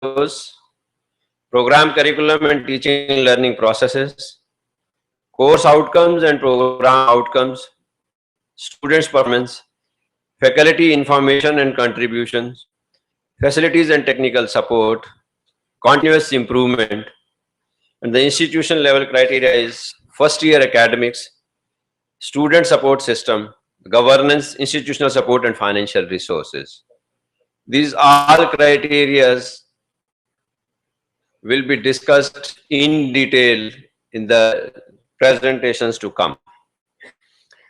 scenarios, program curriculum and teaching and learning processes, course outcomes and program outcomes, students' performance, faculty information and contributions, facilities and technical support, continuous improvement, and the institution level criteria is first year academics, student support system, governance, institutional support, and financial resources. These all criteria will be discussed in detail in the presentations to come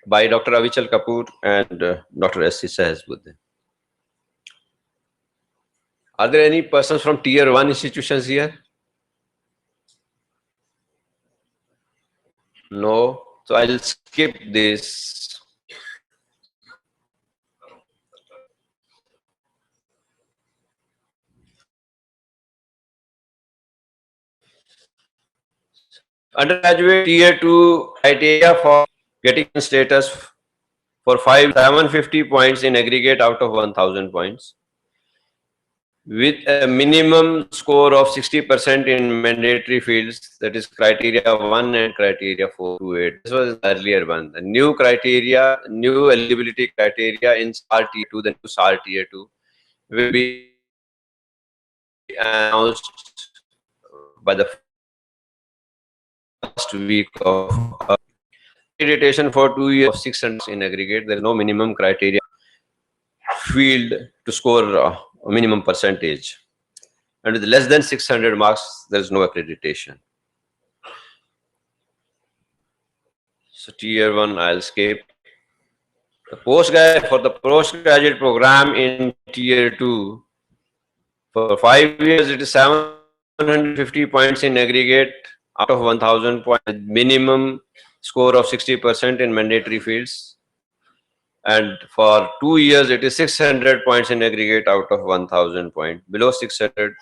by Dr. Avichal Kapoor and Dr. S.C. Sahasbuddin. Are there any persons from Tier 1 institutions here? No. So I'll skip this. Undergraduate Tier 2 criteria for getting status for 750 points in aggregate out of 1000 points, with a minimum score of 60% in mandatory fields, that is criteria 1 and criteria 4 to 8. This was the earlier one. The new criteria, new eligibility criteria in SAR Tier 2, the new SAR Tier 2 will be announced by the first week of accreditation for 2 years of 600 in aggregate. There is no minimum criteria field to score a minimum percentage, and with less than 600 marks there is no accreditation. So Tier 1 I'll skip. The postgraduate program in Tier 2 for 5 years it is 750 points in aggregate out of 1000 points, minimum score of 60% in mandatory fields, and for 2 years it is 600 points in aggregate out of 1000 points, below 600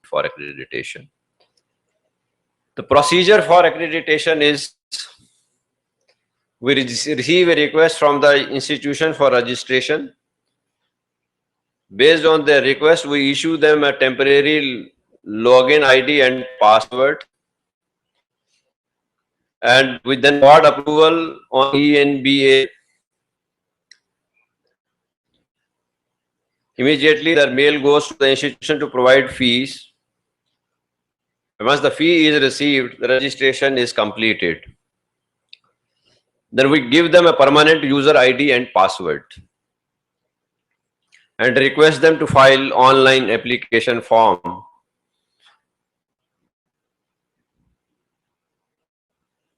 for accreditation. The procedure for accreditation is we receive a request from the institution for registration. Based on their request, we issue them a temporary login ID and password, and with then board approval on ENBA, immediately the mail goes to the institution to provide fees. Once the fee is received, the registration is completed. Then we give them a permanent user ID and password and request them to file online application form.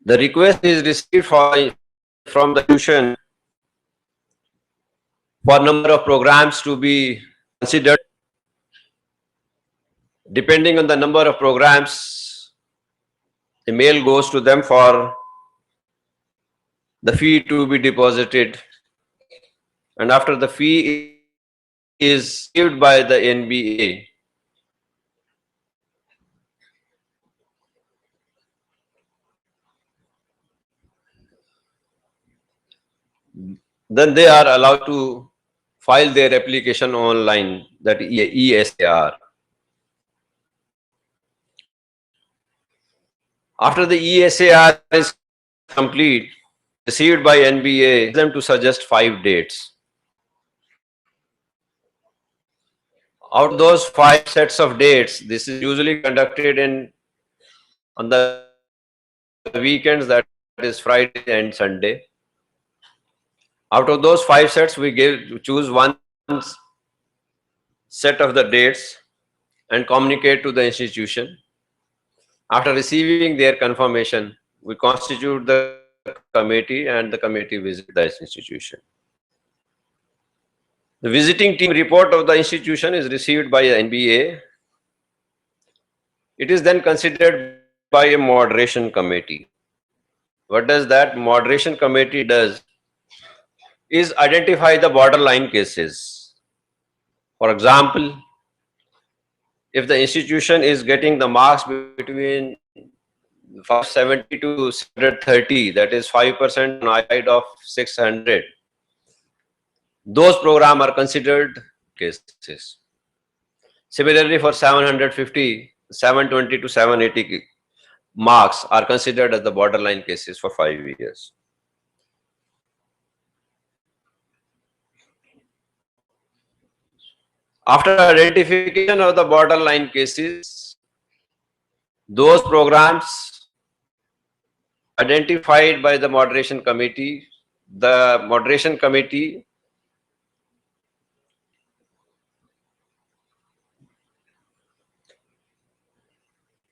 The request is received from the institution for number of programs to be considered. Depending on the number of programs, the mail goes to them for the fee to be deposited, and after the fee is received by the NBA, then they are allowed to file their application online, that ESAR. After the ESAR is complete, received by NBA, them to suggest 5 dates. Out of those 5 sets of dates, this is usually conducted on the weekends, that is Friday and Sunday. Out of those 5 sets, we choose one set of the dates and communicate to the institution. After receiving their confirmation, we constitute the committee and the committee visits the institution. The visiting team report of the institution is received by the NBA. It is then considered by a moderation committee. What does that moderation committee does is identify the borderline cases. For example, if the institution is getting the marks between 570 to 630, that is 5% on side of 600, those programs are considered cases. Similarly, for 750, 720 to 780 marks are considered as the borderline cases for 5 years. After identification of the borderline cases, those programs identified by the moderation committee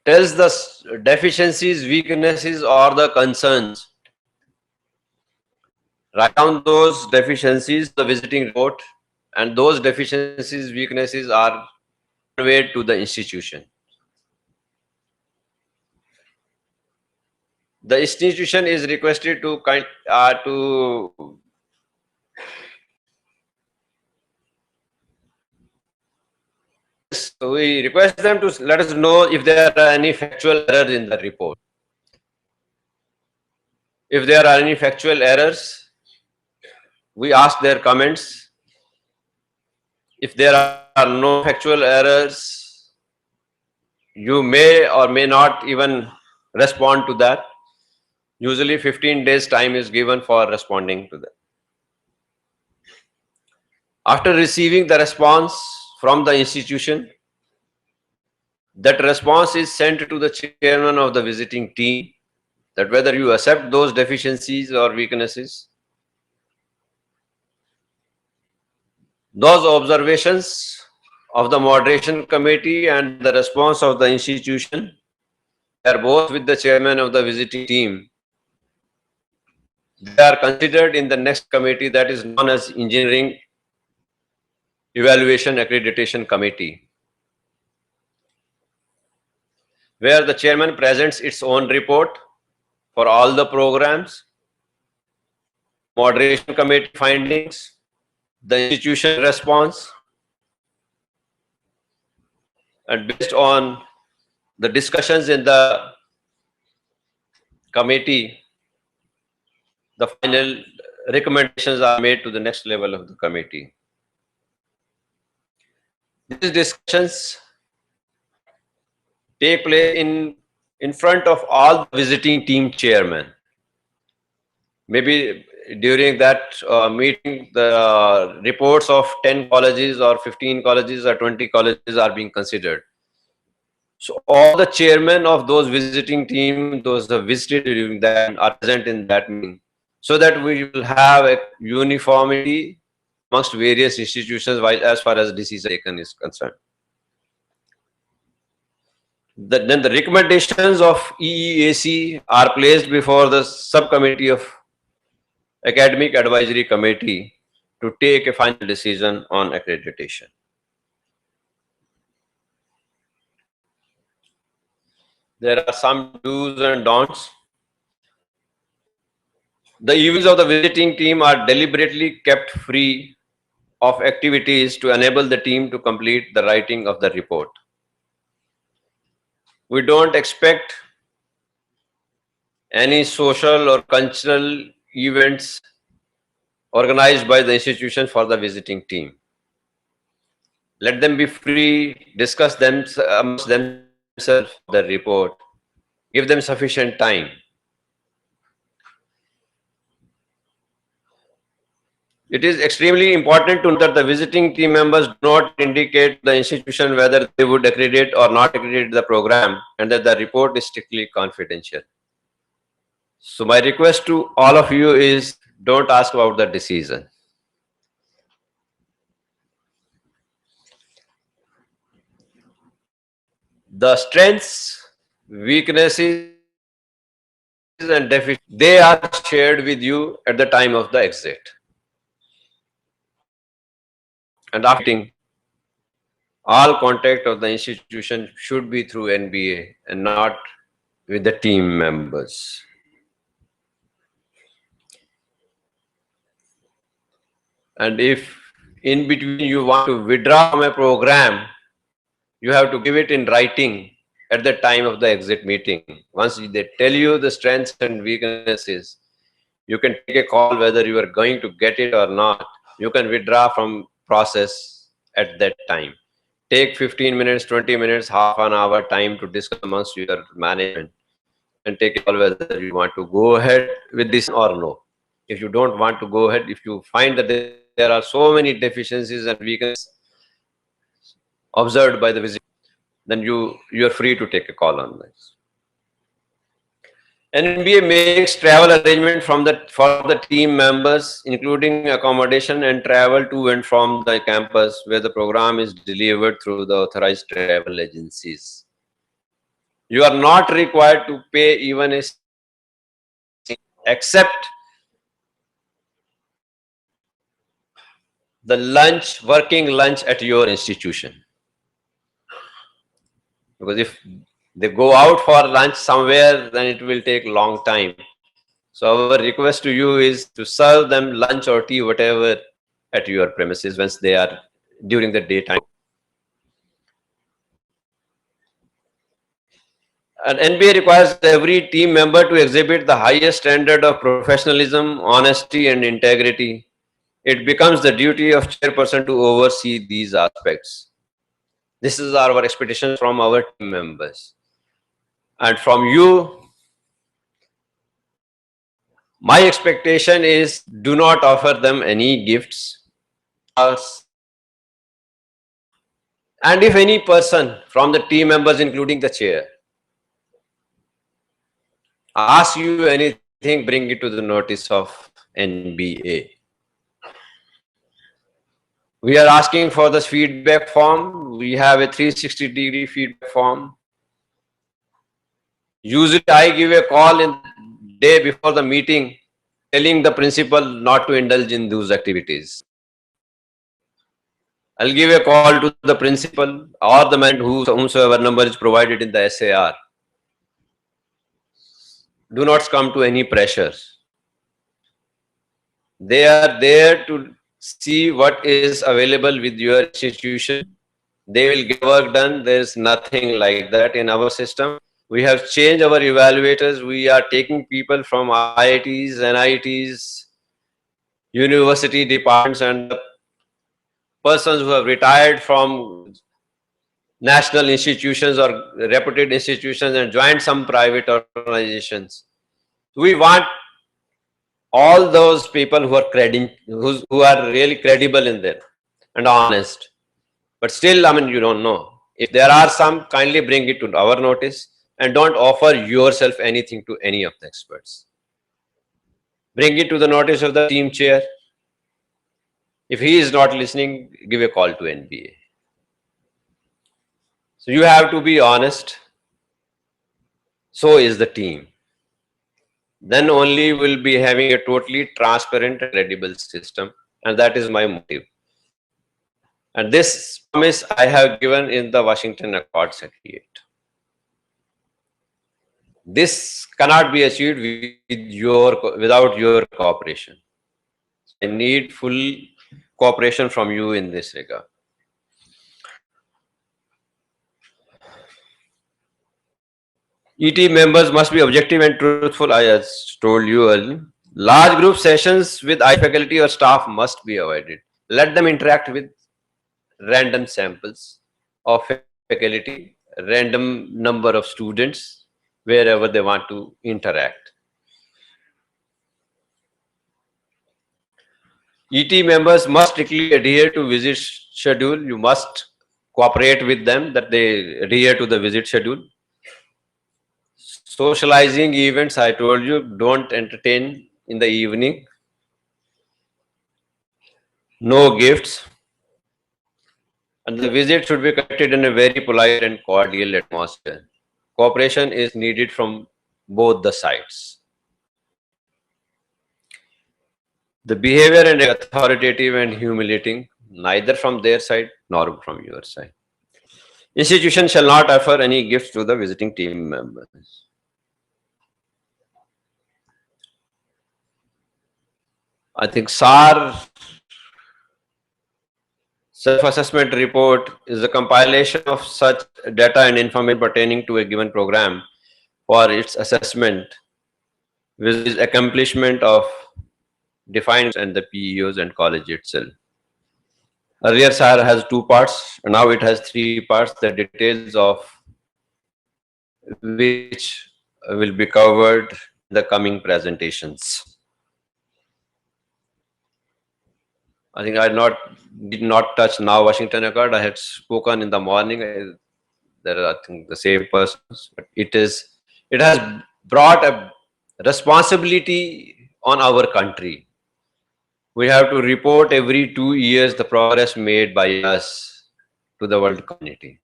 tells the deficiencies, weaknesses, or the concerns. Write down those deficiencies, the visiting report, and those deficiencies, weaknesses are conveyed to the institution. The institution is requested to we request them to let us know if there are any factual errors in the report. If there are any factual errors, we ask their comments. If there are no factual errors, you may or may not even respond to that. Usually 15 days time is given for responding to that. After receiving the response from the institution, that response is sent to the chairman of the visiting team, that whether you accept those deficiencies or weaknesses. Those observations of the moderation committee and the response of the institution, they are both with the chairman of the visiting team. They are considered in the next committee that is known as Engineering Evaluation Accreditation Committee, where the chairman presents its own report for all the programs, moderation committee findings, the institution response, and based on the discussions in the committee, the final recommendations are made to the next level of the committee. These discussions take place in front of all the visiting team chairmen. Maybe during that meeting, the reports of 10 colleges or 15 colleges or 20 colleges are being considered. So all the chairmen of those visiting team, those that visited during that, are present in that meeting, so that we will have a uniformity amongst various institutions while as far as decision taken is concerned. Then the recommendations of EEAC are placed before the subcommittee of Academic Advisory Committee to take a final decision on accreditation. There are some do's and don'ts. The evenings of the visiting team are deliberately kept free of activities to enable the team to complete the writing of the report. We don't expect any social or cultural events organized by the institution for the visiting team. Let them be free, discuss them amongst themselves the report, give them sufficient time. It is extremely important to note that the visiting team members do not indicate to the institution whether they would accredit or not accredit the program, and that the report is strictly confidential. So my request to all of you is, don't ask about the decision. The strengths, weaknesses, and deficiencies, they are shared with you at the time of the exit. And after all contact of the institution should be through NBA and not with the team members. And if in between you want to withdraw from a program, you have to give it in writing at the time of the exit meeting. Once they tell you the strengths and weaknesses, you can take a call whether you are going to get it or not. You can withdraw from process at that time. take 15 minutes, 20 minutes, half an hour time to discuss amongst your management and take a call whether you want to go ahead with this or no. If you don't want to go ahead, if you find that there are so many deficiencies and weaknesses observed by the visit, then you're free to take a call on this. NBA makes travel arrangement for the team members, including accommodation and travel to and from the campus where the program is delivered through the authorized travel agencies. You are not required to pay even a except the lunch, working lunch at your institution. Because if they go out for lunch somewhere, then it will take long time. So our request to you is to serve them lunch or tea, whatever, at your premises once they are during the daytime. And NBA requires every team member to exhibit the highest standard of professionalism, honesty, and integrity. It becomes the duty of chairperson to oversee these aspects. This is our expectation from our team members. And from you, my expectation is do not offer them any gifts. And if any person from the team members, including the chair, ask you anything, bring it to the notice of NBA. We are asking for this feedback form. We have a 360-degree feedback form. Usually I give a call in the day before the meeting telling the principal not to indulge in those activities. I'll give a call to the principal or the man whomsoever number is provided in the SAR. Do not come to any pressures. They are there to see what is available with your institution. They will get work done. There is nothing like that in our system. We have changed our evaluators. We are taking people from IITs, NITs, university departments, and persons who have retired from national institutions or reputed institutions and joined some private organizations. We want all those people who are really credible in there and honest. But still, I mean, you don't know. If there are some, kindly bring it to our notice and don't offer yourself anything to any of the experts. Bring it to the notice of the team chair. If he is not listening, give a call to NBA. So you have to be honest. So is the team. Then only we'll be having a totally transparent and credible system. And that is my motive. And this promise I have given in the Washington Accord 78. This cannot be achieved without your cooperation. I need full cooperation from you in this regard. ET members must be objective and truthful, I have told you earlier. Large group sessions with faculty or staff must be avoided. Let them interact with random samples of faculty, random number of students, wherever they want to interact. ET members must strictly adhere to visit schedule. You must cooperate with them that they adhere to the visit schedule. Socializing events, I told you, don't entertain in the evening. No gifts. And the visit should be conducted in a very polite and cordial atmosphere. Cooperation is needed from both the sides. The behavior and authoritative and humiliating, neither from their side nor from your side. Institution shall not offer any gifts to the visiting team members. I think SAR, self-assessment report, is a compilation of such data and information pertaining to a given program for its assessment, which is accomplishment of defined and the PEOs and college itself. Earlier SAR has 2 parts, now it has 3 parts, the details of which will be covered in the coming presentations. I think did not touch now Washington Accord. I had spoken in the morning. There are, I think, the same persons, but it has brought a responsibility on our country. We have to report every 2 years the progress made by us to the world community.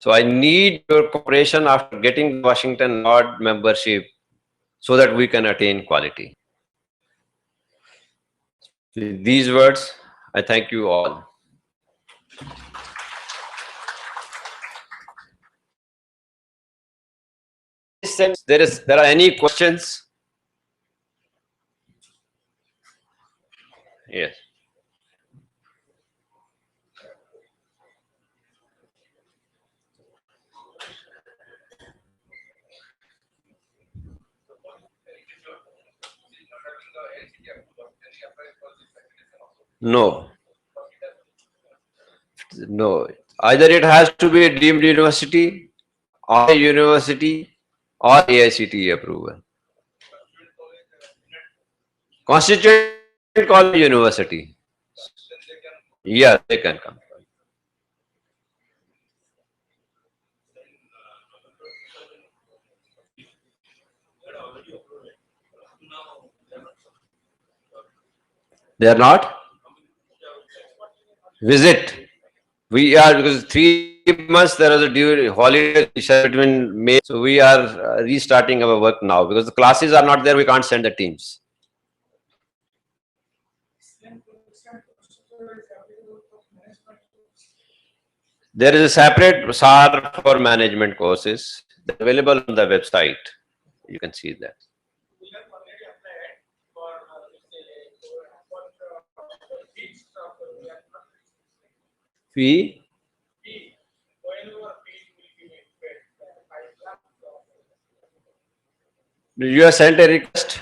So I need your cooperation after getting the Washington Accord membership so that we can attain quality. With these words, I thank you all. There are any questions? Yes. No. No. Either it has to be a deemed university or a university or AICTE approval. Constituent college university. Yeah, they can come. They are not? Visit. We are, because 3 months there was a due holiday between May, so we are restarting our work now because the classes are not there. We can't send the teams. There is a separate SAR for management courses available on the website. You can see that. Fee? You have sent a request?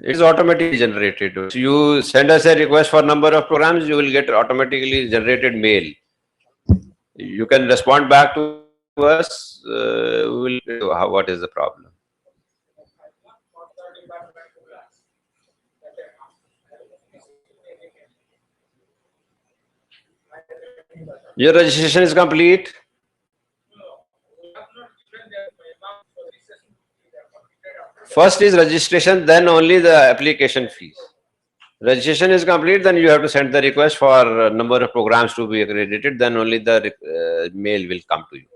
It is automatically generated. So you send us a request for number of programs, you will get automatically generated mail. You can respond back to us. We will. What is the problem? Your registration is complete. First is registration, then only the application fees. Registration is complete, then you have to send the request for number of programs to be accredited, then only the mail will come to you.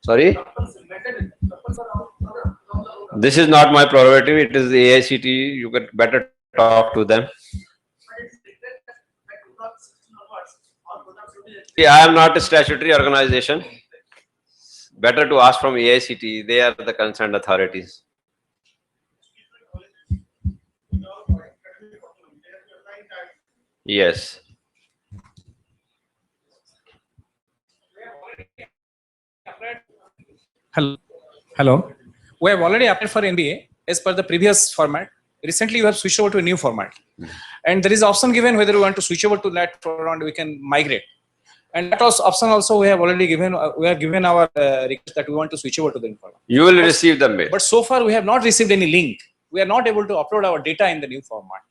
Sorry? This is not my prerogative, it is the AICTE. You can better talk to them. See, I am not a statutory organization. Better to ask from AICTE. They are the concerned authorities. Yes. Hello. We have already applied for MBA as per the previous format. Recently, you have switched over to a new format. And there is option given whether we want to switch over to that or we can migrate. And that option also we have already given. We have given our request that we want to switch over to the new format. You will receive the mail. But so far, we have not received any link. We are not able to upload our data in the new format.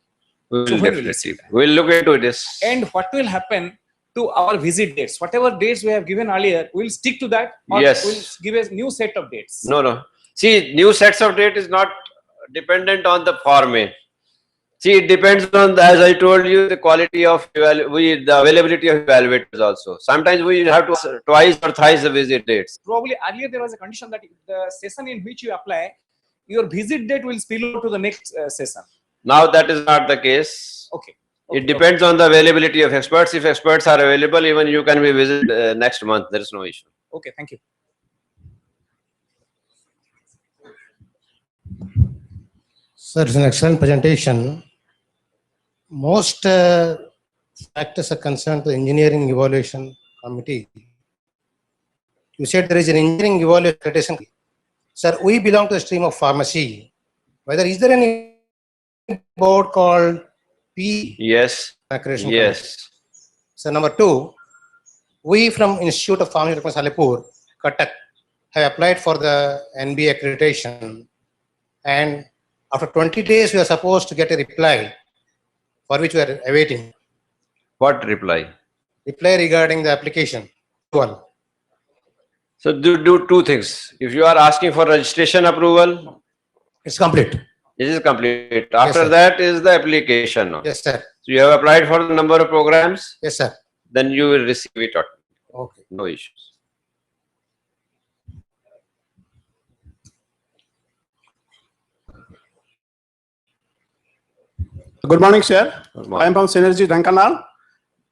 We will definitely. We'll look into this. And what will happen to our visit dates? Whatever dates we have given earlier, we'll stick to that, or yes. we'll give a new set of dates. No. See, new sets of date is not dependent on the format. See, it depends on, as I told you, the quality of the availability of evaluators also. Sometimes we have to twice or thrice the visit dates. Probably earlier there was a condition that the session in which you apply, your visit date will spill over to the next session. Now that is not the case. Okay. It depends on the availability of experts. If experts are available, even you can be visited next month. There is no issue. Okay, thank you. Sir, it's an excellent presentation. Most factors are concerned to engineering evaluation committee. You said there is an engineering evaluation accreditation. Sir, we belong to the stream of pharmacy. whether is there any board called P Yes. accreditation committee? Yes. So number two, we from Institute of Farming Technology Salipur, Cuttack, have applied for the NBA accreditation, and after 20 days we are supposed to get a reply for which we are awaiting. What reply? Reply regarding the application. Well, So do two things. If you are asking for registration approval, it's complete. it is complete. After sir. that is the application. Yes, sir. So you have applied for the number of programs, Yes, sir. then you will receive it. Okay. No issues. Good morning, sir. Good I morning. am from Synergy Dhankanal.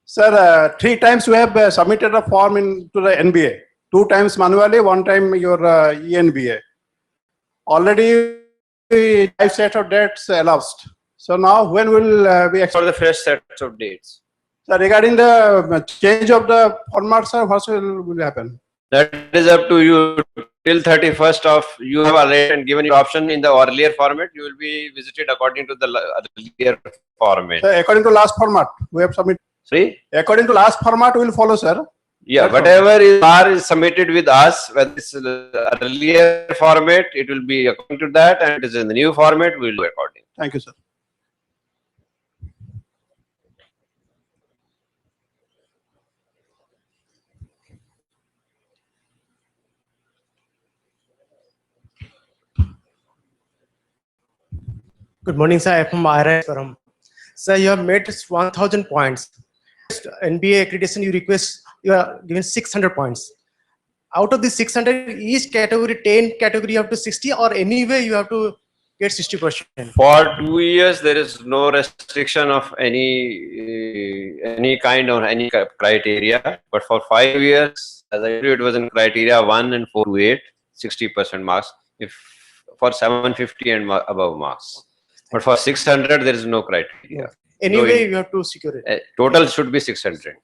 Sir, 3 times we have submitted a form into the NBA. 2 times manually, 1 time your ENBA. Already 5 set of dates elapsed. So now when will we For expect? the fresh sets of dates. Sir, regarding the change of the format, sir, what will happen? That is up to you. Till 31st of, you have already and given your option in the earlier format, you will be visited according to the earlier format. Sir, according to last format, we have submitted. See? According to last format, we will follow, sir. Yeah, That's whatever is submitted with us, whether it's the earlier format, it will be according to that, and it is in the new format, we will do according. Thank you, sir. Good morning, sir. I am from Maharashtra. Sir, you have made 1,000 points. NBA accreditation, you request, you are given 600 points. Out of the 600, each category, 10 category, you have to 60, or anyway, you have to get 60%. For 2 years, there is no restriction of any kind or any criteria. But for 5 years, as I told you, it was in criteria 1 and 4 to 8, 60% marks. If for 750 and above marks. But for 600, there is no criteria. Anyway, you have to secure it. Total should be 600.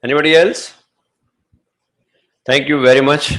Anybody else? Thank you very much.